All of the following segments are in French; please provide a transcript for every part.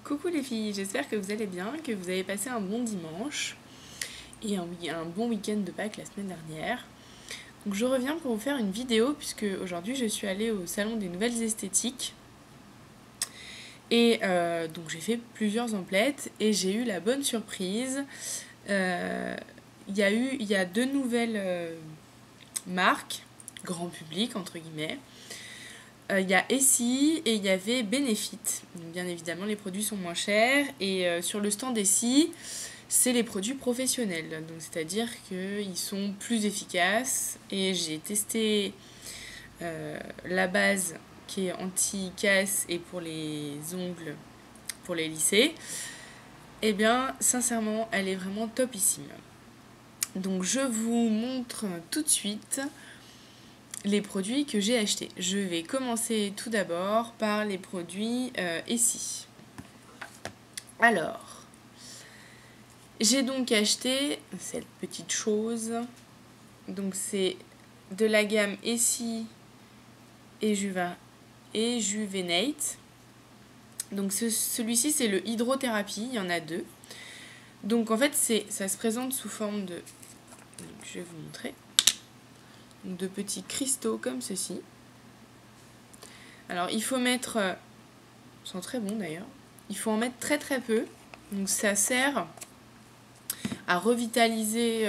Coucou les filles, j'espère que vous allez bien, que vous avez passé un bon dimanche et un bon week-end de Pâques la semaine dernière. Donc je reviens pour vous faire une vidéo puisque aujourd'hui je suis allée au salon des nouvelles esthétiques et donc j'ai fait plusieurs emplettes et j'ai eu la bonne surprise. Il y a deux nouvelles marques, grand public entre guillemets. Il y a Essie et il y avait Benefit. Donc, bien évidemment, les produits sont moins chers. Et sur le stand Essie, c'est les produits professionnels. Donc, c'est-à-dire qu'ils sont plus efficaces. Et j'ai testé la base qui est anti-casse et pour les ongles, pour les lisser. Et bien, sincèrement, elle est vraiment topissime. Donc, je vous montre tout de suite les produits que j'ai achetés. Je vais commencer tout d'abord par les produits Essie. Alors, j'ai donc acheté cette petite chose. Donc c'est de la gamme Essie et Juvenate. Donc celui-ci c'est le hydrothérapie, il y en a deux. Donc en fait ça se présente sous forme de... Donc, je vais vous montrer. De petits cristaux comme ceci. Alors il faut mettre, ils sont très bons d'ailleurs, il faut en mettre très très peu, donc ça sert à revitaliser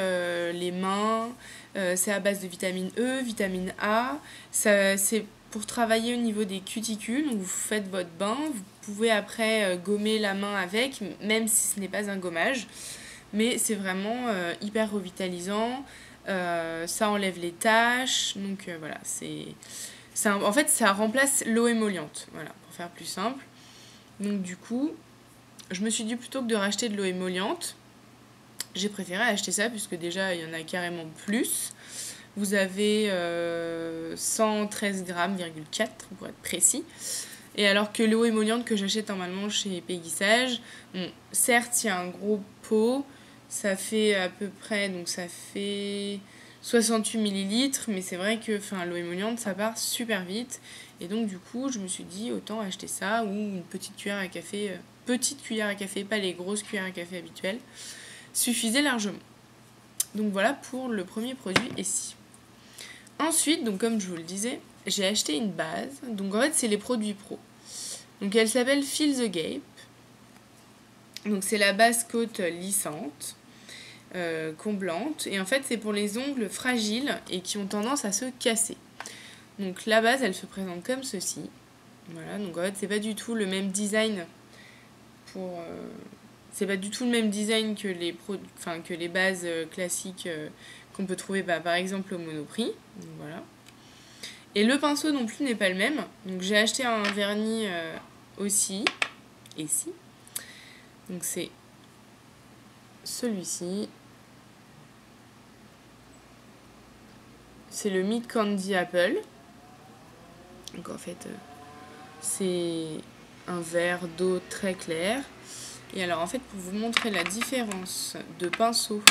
les mains, c'est à base de vitamine E, vitamine A, c'est pour travailler au niveau des cuticules, donc vous faites votre bain, vous pouvez après gommer la main avec, même si ce n'est pas un gommage, mais c'est vraiment hyper revitalisant. Ça enlève les taches, donc voilà, en fait ça remplace l'eau émolliente, voilà, pour faire plus simple. Donc du coup, je me suis dit plutôt que de racheter de l'eau émolliente, j'ai préféré acheter ça puisque déjà il y en a carrément plus. Vous avez 113 grammes, 4 pour être précis. Et alors que l'eau émolliente que j'achète normalement chez Peggy Sage, bon, certes il y a un gros pot. Ça fait à peu près, donc ça fait 68 millilitres, mais c'est vrai que l'eau émolliente, ça part super vite. Et donc du coup, je me suis dit, autant acheter ça ou une petite cuillère à café, pas les grosses cuillères à café habituelles, suffisait largement. Donc voilà pour le premier produit Essie. Ensuite, donc comme je vous le disais, j'ai acheté une base. Donc en fait, c'est les produits pro. Donc elle s'appelle Feel the Gape. Donc c'est la base coat lissante, comblante, et en fait c'est pour les ongles fragiles et qui ont tendance à se casser. Donc la base elle se présente comme ceci. Voilà, donc en fait c'est pas du tout le même design c'est pas du tout le même design que les bases classiques qu'on peut trouver par exemple au Monoprix. Donc voilà. Et le pinceau non plus n'est pas le même. Donc j'ai acheté un vernis aussi, ici. Donc c'est celui-ci. C'est le Mid Candy Apple. Donc en fait, c'est un verre d'eau très clair. Et alors en fait, pour vous montrer la différence de pinceau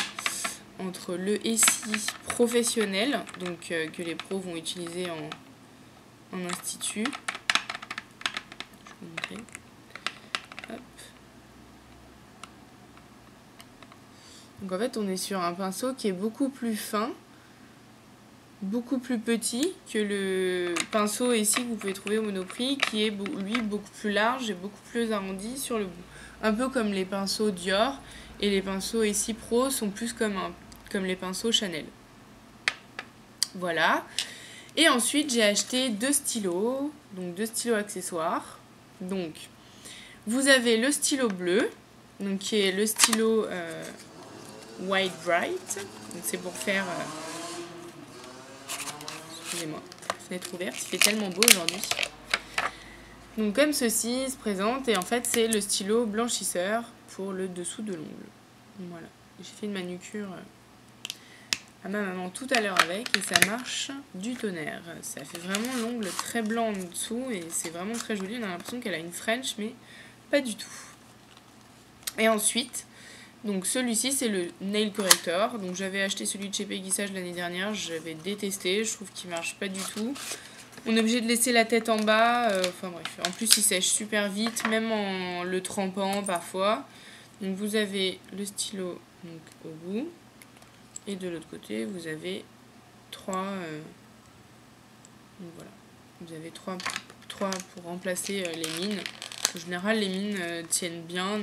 entre le Essie professionnel, donc que les pros vont utiliser en institut. Je vais vous montrer. Hop. Donc en fait on est sur un pinceau qui est beaucoup plus fin, beaucoup plus petit que le pinceau Essie que vous pouvez trouver au Monoprix, qui est lui beaucoup plus large et beaucoup plus arrondi sur le bout. Un peu comme les pinceaux Dior, et les pinceaux Essie Pro sont plus comme les pinceaux Chanel. Voilà. Et ensuite j'ai acheté deux stylos, donc deux stylos accessoires. Donc vous avez le stylo bleu, donc qui est le stylo White Bright, donc c'est pour faire excusez-moi, fenêtre ouverte, il fait tellement beau aujourd'hui. Donc comme ceci il se présente, et en fait c'est le stylo blanchisseur pour le dessous de l'ongle. Voilà, j'ai fait une manucure à ma maman tout à l'heure avec, et ça marche du tonnerre. Ça fait vraiment l'ongle très blanc en dessous et c'est vraiment très joli. On a l'impression qu'elle a une French, mais pas du tout. Et ensuite, donc celui-ci c'est le Nail Corrector. Donc j'avais acheté celui de chez Peggy Sage l'année dernière, j'avais détesté, je trouve qu'il marche pas du tout. On est obligé de laisser la tête en bas. Enfin bref, en plus il sèche super vite, même en le trempant parfois. Donc vous avez le stylo donc, au bout. Et de l'autre côté, vous avez 3... donc voilà. Vous avez 3 pour remplacer les mines. En général, les mines tiennent bien.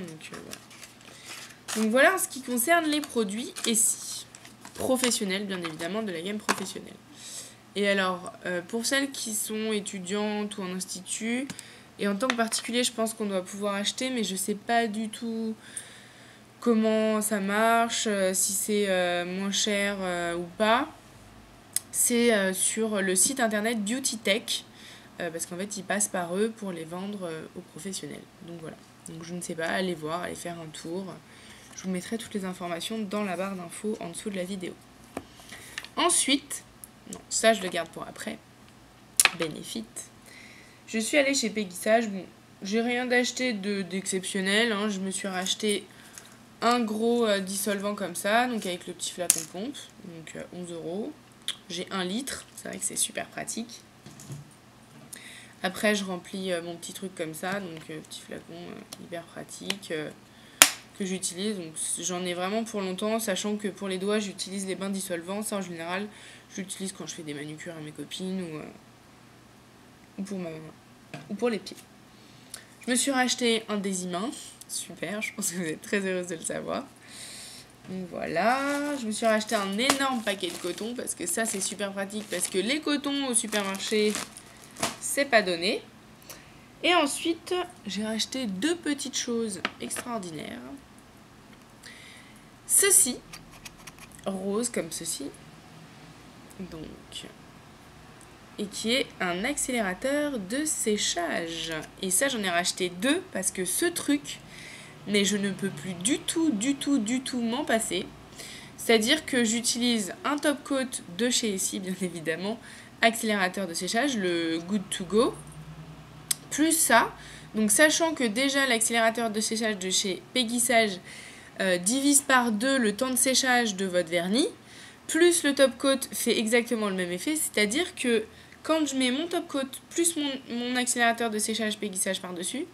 Donc voilà en ce qui concerne les produits SI. Professionnels, bien évidemment, de la gamme professionnelle. Et alors, pour celles qui sont étudiantes ou en institut, et en tant que particulier, je pense qu'on doit pouvoir acheter, mais je sais pas du tout comment ça marche, si c'est moins cher ou pas. C'est sur le site internet Beauty Tech, parce qu'en fait, ils passent par eux pour les vendre aux professionnels. Donc voilà. Donc je ne sais pas, allez voir, allez faire un tour. Je vous mettrai toutes les informations dans la barre d'infos en dessous de la vidéo. Ensuite, non, ça je le garde pour après. Benefit. Je suis allée chez Peggy Sage. Bon, j'ai rien d'acheté d'exceptionnel. Hein. Je me suis racheté un gros dissolvant comme ça, donc avec le petit flacon pompe, donc 11 €. J'ai 1 litre, c'est vrai que c'est super pratique. Après, je remplis mon petit truc comme ça, donc petit flacon hyper pratique que j'utilise. Donc j'en ai vraiment pour longtemps, sachant que pour les doigts, j'utilise les bains dissolvants. Ça, en général, je l'utilise quand je fais des manucures à mes copines ou pour ma maman, ou pour les pieds. Je me suis racheté un Désima, super, je pense que vous êtes très heureuse de le savoir. Donc voilà, je me suis racheté un énorme paquet de coton parce que ça c'est super pratique parce que les cotons au supermarché c'est pas donné. Et ensuite j'ai racheté 2 petites choses extraordinaires. Ceci, rose comme ceci, donc, et qui est un accélérateur de séchage. Et ça j'en ai racheté 2 parce que ce truc, mais je ne peux plus du tout m'en passer. C'est-à-dire que j'utilise un top coat de chez Essie, bien évidemment, accélérateur de séchage, le Good to Go, plus ça. Donc sachant que déjà l'accélérateur de séchage de chez Peggy Sage divise par 2 le temps de séchage de votre vernis, plus le top coat fait exactement le même effet, c'est-à-dire que quand je mets mon top coat plus mon accélérateur de séchage Peggy Sage par-dessus,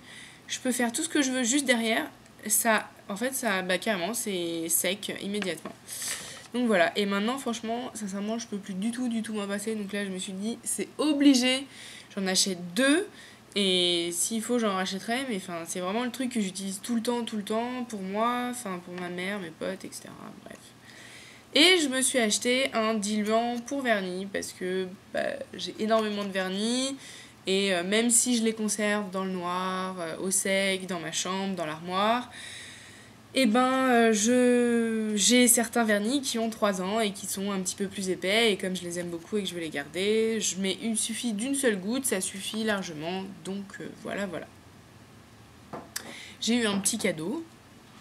je peux faire tout ce que je veux juste derrière. Ça, en fait, ça, carrément, c'est sec immédiatement. Donc voilà, et maintenant, franchement, sincèrement, je peux plus du tout m'en passer. Donc là, je me suis dit, c'est obligé, j'en achète 2. Et s'il faut, j'en rachèterai. Mais enfin, c'est vraiment le truc que j'utilise tout le temps, pour moi, enfin, pour ma mère, mes potes, etc. Bref. Et je me suis acheté un diluant pour vernis parce que j'ai énormément de vernis. Et même si je les conserve dans le noir, au sec, dans ma chambre, dans l'armoire, et j'ai certains vernis qui ont 3 ans et qui sont un petit peu plus épais. Et comme je les aime beaucoup et que je veux les garder, il suffit d'une seule goutte, ça suffit largement. Donc voilà. J'ai eu un petit cadeau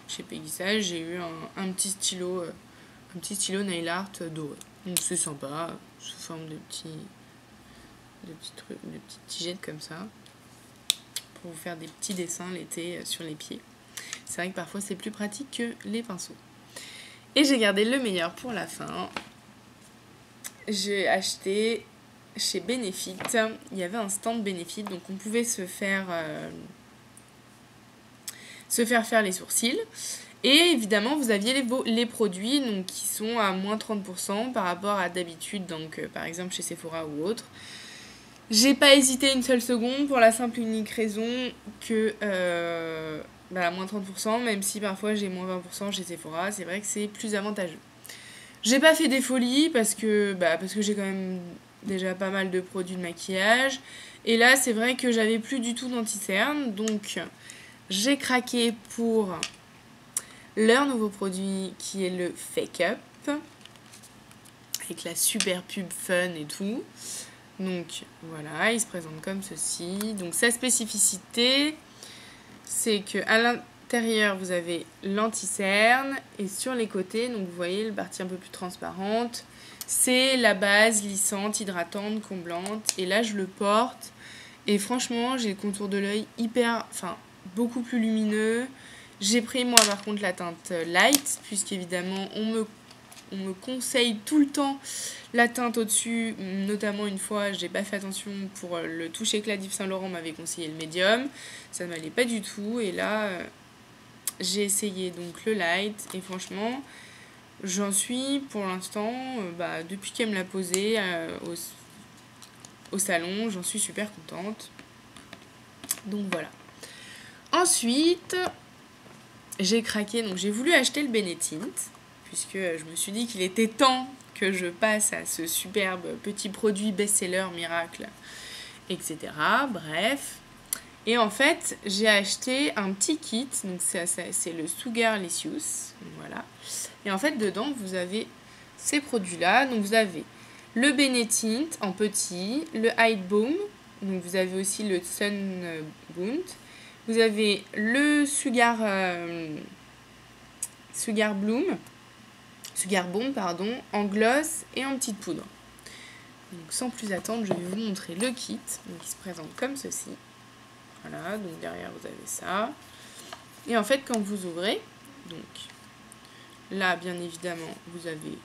chez Peggy Sage, j'ai eu un petit stylo nail art doré. Donc c'est sympa, sous forme de petits trucs, de petites tigettes comme ça, pour vous faire des petits dessins l'été sur les pieds. C'est vrai que parfois c'est plus pratique que les pinceaux. Et j'ai gardé le meilleur pour la fin. J'ai acheté chez Benefit. Il y avait un stand Benefit, donc on pouvait se faire faire les sourcils. Et évidemment, vous aviez les produits donc, qui sont à moins 30% par rapport à d'habitude, donc par exemple chez Sephora ou autre. J'ai pas hésité une seule seconde pour la simple et unique raison que moins 30%, même si parfois j'ai moins 20% chez Sephora, c'est vrai que c'est plus avantageux. J'ai pas fait des folies parce que j'ai quand même déjà pas mal de produits de maquillage. Et là, c'est vrai que j'avais plus du tout d'anti-cerne, donc j'ai craqué pour leur nouveau produit qui est le Fake Up, avec la super pub fun et tout. Donc voilà, il se présente comme ceci. Donc sa spécificité, c'est qu'à l'intérieur, vous avez l'anti-cerne et sur les côtés, donc vous voyez la partie un peu plus transparente, c'est la base lissante, hydratante, comblante. Et là, je le porte et franchement, j'ai le contour de l'œil beaucoup plus lumineux. J'ai pris moi par contre la teinte light, puisqu'évidemment on me on me conseille tout le temps la teinte au-dessus, notamment une fois, j'ai pas fait attention pour le touche éclat d'Yves Saint Laurent, m'avait conseillé le médium, ça ne m'allait pas du tout, et là, j'ai essayé donc le light, et franchement, j'en suis pour l'instant, depuis qu'elle me l'a posé au salon, j'en suis super contente. Donc voilà. Ensuite, j'ai craqué, donc j'ai voulu acheter le Benetint, puisque je me suis dit qu'il était temps que je passe à ce superbe petit produit best-seller miracle, etc. Bref. Et en fait, j'ai acheté un petit kit, donc c'est le Sugarlicious, voilà. Et en fait, dedans, vous avez ces produits-là, donc vous avez le Benetint en petit, le Hide Boom, donc vous avez aussi le Sun Bound, vous avez le Sugar Bomb, pardon, en gloss et en petite poudre. Donc sans plus attendre, je vais vous montrer le kit, donc il se présente comme ceci. Voilà, donc derrière vous avez ça. Et en fait, quand vous ouvrez, donc là, bien évidemment, vous avez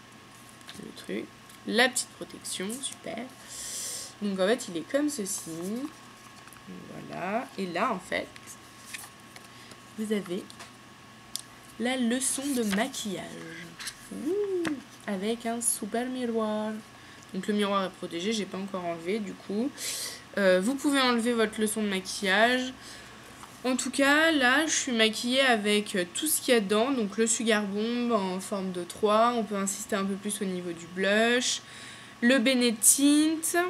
le truc, la petite protection, super. Donc en fait, il est comme ceci. Voilà. Et là, en fait, vous avez la leçon de maquillage. Avec un super miroir. Donc le miroir est protégé, j'ai pas encore enlevé du coup. Vous pouvez enlever votre leçon de maquillage. En tout cas, là, je suis maquillée avec tout ce qu'il y a dedans. Donc le Sugar Bomb en forme de 3. On peut insister un peu plus au niveau du blush. Le Benetint.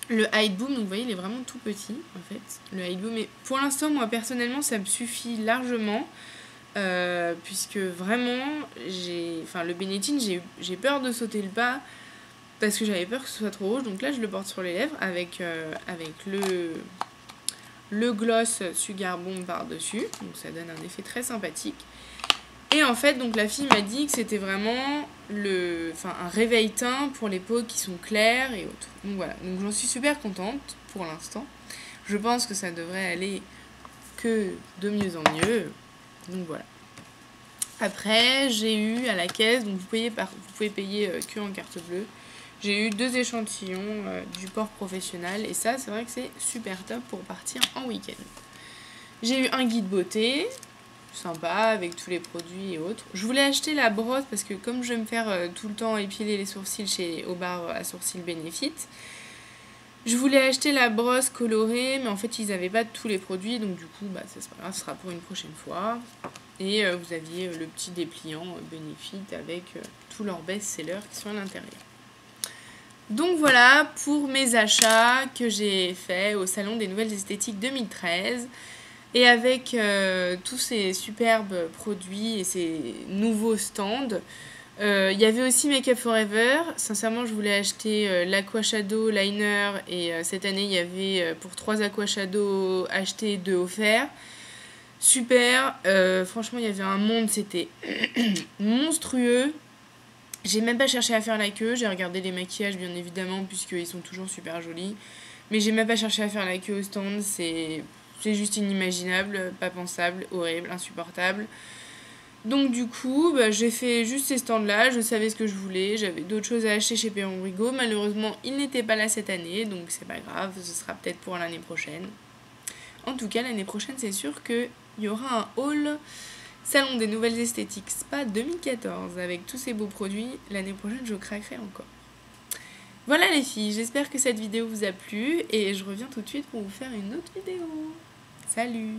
Le Hide Boom, donc vous voyez, il est vraiment tout petit, en fait. Le Hide Boom, mais pour l'instant, moi, personnellement, ça me suffit largement. Puisque vraiment, le Benetint, j'ai peur de sauter le pas. Parce que j'avais peur que ce soit trop rouge. Donc là, je le porte sur les lèvres avec le gloss Sugar Bomb par-dessus. Donc ça donne un effet très sympathique. Et en fait, donc la fille m'a dit que c'était vraiment un réveil teint pour les peaux qui sont claires et autres. Donc voilà, donc j'en suis super contente pour l'instant. Je pense que ça devrait aller que de mieux en mieux. Donc voilà. Après, j'ai eu à la caisse, donc vous pouvez payer que en carte bleue. J'ai eu 2 échantillons du port professionnel et ça, c'est vrai que c'est super top pour partir en week-end. J'ai eu un guide beauté, sympa, avec tous les produits et autres. Je voulais acheter la brosse parce que comme je vais me faire tout le temps épiler les sourcils au bar à sourcils Benefit, je voulais acheter la brosse colorée, mais en fait, ils n'avaient pas tous les produits, donc du coup, c'est pas grave, ce sera pour une prochaine fois. Et vous aviez le petit dépliant Benefit avec tous leurs best-sellers qui sont à l'intérieur. Donc voilà pour mes achats que j'ai faits au Salon des Nouvelles Esthétiques 2013. Et avec tous ces superbes produits et ces nouveaux stands. Il y avait aussi Make Up For Ever. Sincèrement, je voulais acheter l'Aqua Shadow Liner. Et cette année, il y avait pour 3 Aqua Shadow achetés 2 offerts. Super. Franchement, il y avait un monde, c'était monstrueux. J'ai même pas cherché à faire la queue, j'ai regardé les maquillages bien évidemment puisqu'ils sont toujours super jolis. Mais j'ai même pas cherché à faire la queue au stand, c'est juste inimaginable, pas pensable, horrible, insupportable. Donc du coup, j'ai fait juste ces stands là, je savais ce que je voulais, j'avais d'autres choses à acheter chez Perron Brigo. Malheureusement, il n'était pas là cette année, donc c'est pas grave, ce sera peut-être pour l'année prochaine. En tout cas, l'année prochaine, c'est sûr qu'il y aura un haul Salon des Nouvelles Esthétiques Spa 2014 avec tous ces beaux produits. L'année prochaine, je craquerai encore. Voilà les filles, j'espère que cette vidéo vous a plu et je reviens tout de suite pour vous faire une autre vidéo. Salut!